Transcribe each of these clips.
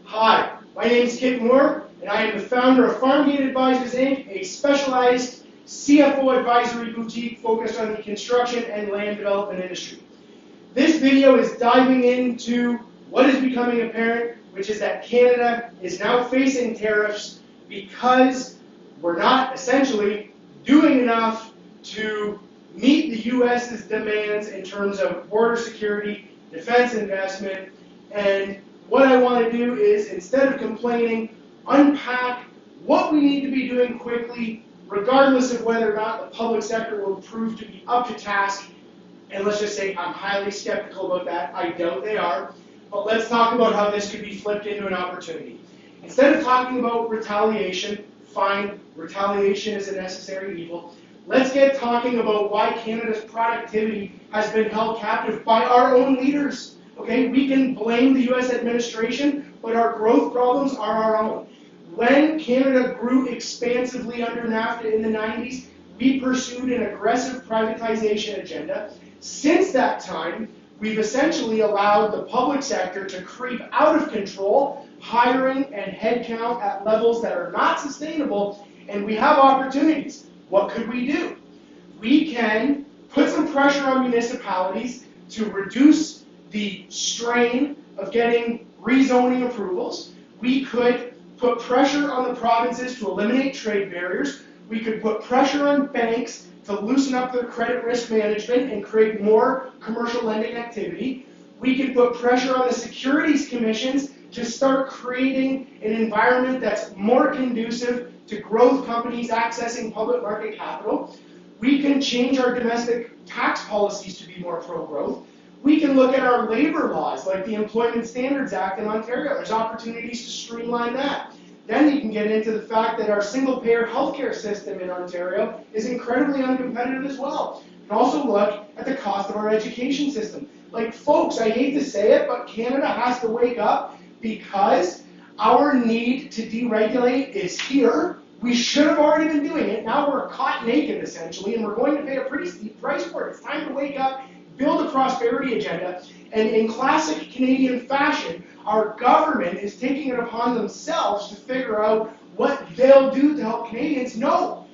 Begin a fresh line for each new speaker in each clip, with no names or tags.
Hi, my name is Kit Moore, and I am the founder of Farmgate Advisors, Inc., a specialized CFO advisory boutique focused on the construction and land development industry. This video is diving into what is becoming apparent, which is that Canada is now facing tariffs because we're not essentially doing enough to meet the U.S.'s demands in terms of border security, defense investment, and what I want to do is, instead of complaining, unpack what we need to be doing quickly, regardless of whether or not the public sector will prove to be up to task. And let's just say I'm highly skeptical about that. I doubt they are. But let's talk about how this could be flipped into an opportunity. Instead of talking about retaliation, fine, retaliation is a necessary evil. Let's get talking about why Canada's productivity has been held captive by our own leaders. Okay, we can blame the U.S. administration, but our growth problems are our own. When Canada grew expansively under NAFTA in the 90s, we pursued an aggressive privatization agenda. Since that time, we've essentially allowed the public sector to creep out of control, hiring and headcount at levels that are not sustainable, and we have opportunities. What could we do? We can put some pressure on municipalities to reduce the strain of getting rezoning approvals. We could put pressure on the provinces to eliminate trade barriers. We could put pressure on banks to loosen up their credit risk management and create more commercial lending activity. We could put pressure on the securities commissions to start creating an environment that's more conducive to growth companies accessing public market capital. We can change our domestic tax policies to be more pro-growth. We can look at our labor laws, like the Employment Standards Act in Ontario. There's opportunities to streamline that. Then you can get into the fact that our single-payer healthcare system in Ontario is incredibly uncompetitive as well. You can also look at the cost of our education system. Like, folks, I hate to say it, but Canada has to wake up because our need to deregulate is here. We should have already been doing it. Now we're caught naked, essentially, and we're going to pay a pretty steep price for it. It's time to wake up, build a prosperity agenda, and in classic Canadian fashion, our government is taking it upon themselves to figure out what they'll do to help Canadians. No,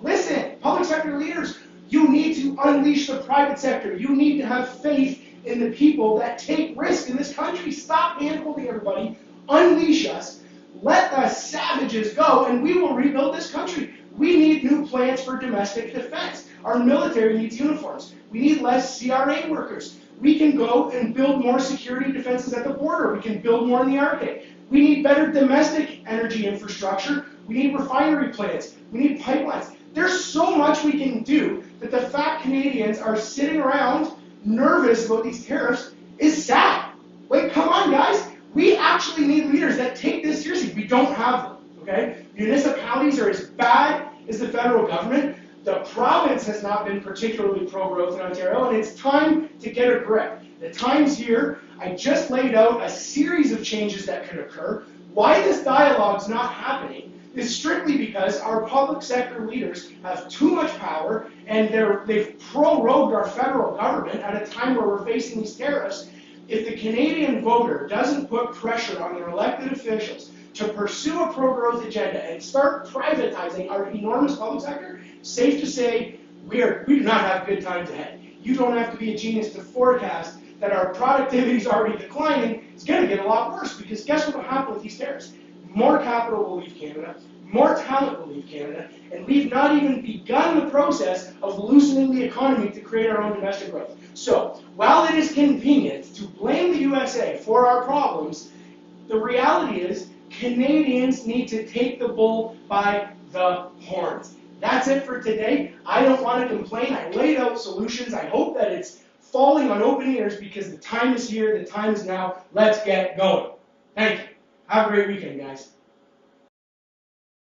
listen, public sector leaders, you need to unleash the private sector. You need to have faith in the people that take risk in this country. Stop hand-holding everybody, unleash us, let the savages go, and we will rebuild this country. We need new plans for domestic defense. Our military needs uniforms. We need less CRA workers. We can go and build more security defenses at the border. We can build more in the Arctic. We need better domestic energy infrastructure. We need refinery plants. We need pipelines. There's so much we can do that the fact Canadians are sitting around nervous about these tariffs is sad. Like, come on, guys. We actually need leaders that take this seriously. We don't have them, okay? Municipalities are as bad as the federal government. The province has not been particularly pro-growth in Ontario, and it's time to get a grip. The time's here. I just laid out a series of changes that could occur. Why this dialogue's not happening is strictly because our public sector leaders have too much power, and they've prorogued our federal government at a time where we're facing these tariffs. If the Canadian voter doesn't put pressure on their elected officials to pursue a pro-growth agenda and start privatizing our enormous public sector, safe to say, we do not have good times ahead. You don't have to be a genius to forecast that our productivity is already declining. It's going to get a lot worse, because guess what will happen with these tariffs? More capital will leave Canada, more talent will leave Canada, and we've not even begun the process of loosening the economy to create our own domestic growth. So, while it is convenient to blame the USA for our problems, the reality is Canadians need to take the bull by the horns. That's it for today. I don't want to complain. I laid out solutions. I hope that it's falling on open ears, because the time is here, the time is now. Let's get going. Thank you. Have a great weekend, guys.